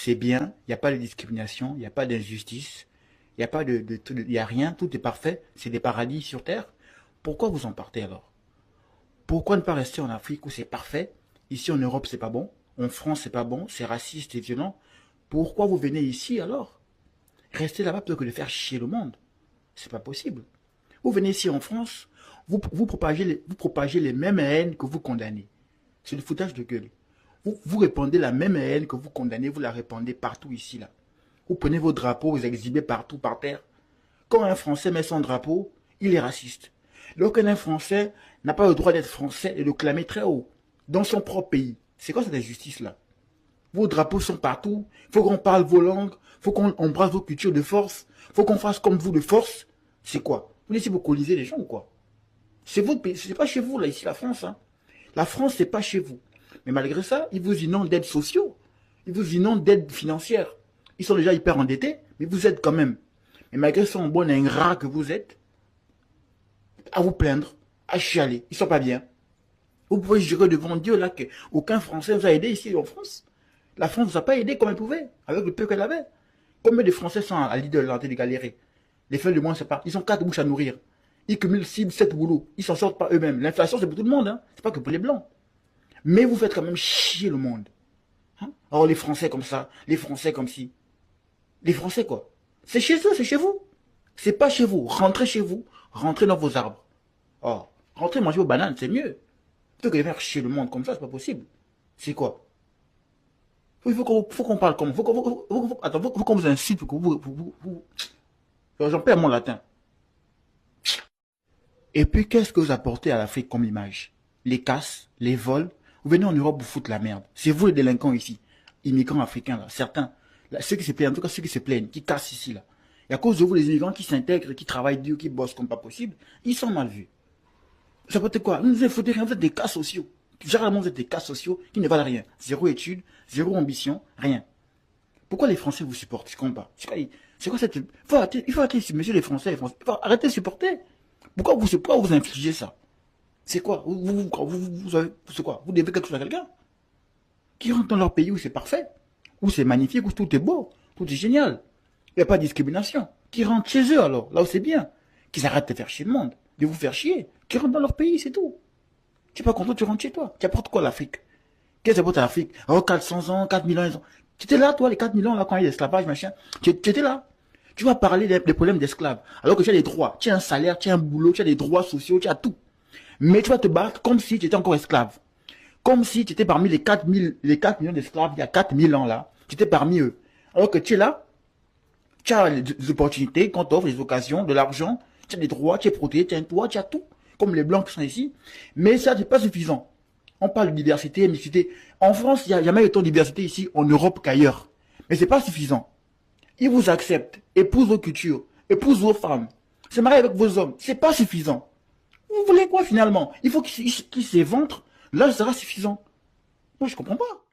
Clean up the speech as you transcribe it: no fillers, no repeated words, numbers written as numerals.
c'est bien, il n'y a pas de discrimination, il n'y a pas d'injustice, il n'y a pas il y a rien, tout est parfait, c'est des paradis sur Terre. Pourquoi vous en partez alors? Pourquoi ne pas rester en Afrique où c'est parfait? Ici en Europe, c'est pas bon. En France, c'est pas bon, c'est raciste et violent. Pourquoi vous venez ici alors? Restez là-bas plutôt que de faire chier le monde. C'est pas possible. Vous venez ici en France, vous propagez les mêmes haines que vous condamnez. C'est du foutage de gueule. Vous répandez la même haine que vous condamnez, vous la répandez partout ici, là. Vous prenez vos drapeaux, vous exhibez partout par terre. Quand un Français met son drapeau, il est raciste. Lorsqu'un Français n'a pas le droit d'être Français et de clamer très haut, dans son propre pays. C'est quoi cette injustice-là? Vos drapeaux sont partout, il faut qu'on parle vos langues, il faut qu'on embrasse vos cultures de force, il faut qu'on fasse comme vous de force. C'est quoi? Vous laissez vous coloniser les gens ou quoi? C'est votre pays, c'est pas chez vous, là, ici, la France. Hein. La France, c'est pas chez vous. Mais malgré ça, ils vous inondent d'aides sociaux. Ils vous inondent d'aides financières. Ils sont déjà hyper endettés, mais vous êtes quand même. Mais malgré ça, en bon ingrat que vous êtes, à vous plaindre, à chialer, ils sont pas bien. Vous pouvez jurer devant Dieu là qu'aucun Français vous a aidé ici en France. La France ne vous a pas aidé comme elle pouvait, avec le peu qu'elle avait. Combien de Français sont à l'idée de l'entrée de galérer? Les fins de mois, c'est pas. Ils ont 4 bouches à nourrir. Ils cumulent 6, 7 boulots. Ils s'en sortent pas eux-mêmes. L'inflation, c'est pour tout le monde. Hein. C'est pas que pour les Blancs. Mais vous faites quand même chier le monde. Hein? Alors les Français comme ça, les Français comme ci. Les Français quoi? C'est chez eux, c'est chez vous. C'est pas chez vous. Rentrez chez vous. Rentrez dans vos arbres. Oh, rentrez manger vos bananes, c'est mieux. Plutôt que de faire chier le monde comme ça, c'est pas possible. C'est quoi? Il faut qu'on parle comme... Attends, faut qu'on vous incite pour que j'en perds mon latin. Et puis, qu'est-ce que vous apportez à l'Afrique comme image? Les casses, les vols. Vous venez en Europe, vous foutre la merde. C'est vous les délinquants ici. Immigrants africains, là. Certains. Là, ceux qui se plaignent, en tout cas ceux qui se plaignent, qui cassent ici, là. Et à cause de vous, les immigrants qui s'intègrent, qui travaillent dur, qui bossent comme pas possible, ils sont mal vus. Ça peut être quoi? Vous ne faites rien, vous êtes des cas sociaux. Généralement, vous êtes des cas sociaux qui ne valent rien. Zéro étude, zéro ambition, rien. Pourquoi les Français vous supportent? Je comprends pas. C'est quoi cette... Il faut arrêter, monsieur les Français, il faut arrêter de supporter. Pourquoi vous infligez ça? C'est quoi? C'est quoi? Vous devez quelque chose à quelqu'un qui rentre dans leur pays où c'est parfait, où c'est magnifique, où tout est beau, tout est génial. Il n'y a pas de discrimination. Qui rentre chez eux alors, là où c'est bien. Qu'ils arrêtent de faire chier le monde, de vous faire chier. Qui rentrent dans leur pays, c'est tout. Tu n'es pas content, tu rentres chez toi. Tu apportes quoi à l'Afrique? Qu'est-ce que c'est pour l'Afrique? Oh, 400 ans, 4000 ans. Tu étais là, toi, les 4000 ans, là, quand il y a l'esclavage, machin. Tu étais là. Tu vas parler des problèmes d'esclaves. Alors que tu as des droits. Tu as un salaire, tu as un boulot, tu as des droits sociaux, tu as tout. Mais tu vas te battre comme si tu étais encore esclave. Comme si tu étais parmi les 4 millions d'esclaves il y a 4000 ans, là. Tu étais parmi eux. Alors que tu es là, tu as des opportunités, qu'on t'offre, des occasions, de l'argent, tu as des droits, tu es protégé, tu as un toit, tu as tout. Comme les Blancs qui sont ici. Mais ça, c'est pas suffisant. On parle de diversité, mixité. En France, il y a jamais autant de diversité ici, en Europe qu'ailleurs. Mais c'est pas suffisant. Ils vous acceptent, épousent vos cultures, épousent vos femmes, se marient avec vos hommes. C'est pas suffisant. Vous voulez quoi finalement? Il faut qu'ils s'éventrent. Là, ça sera suffisant. Moi, je comprends pas.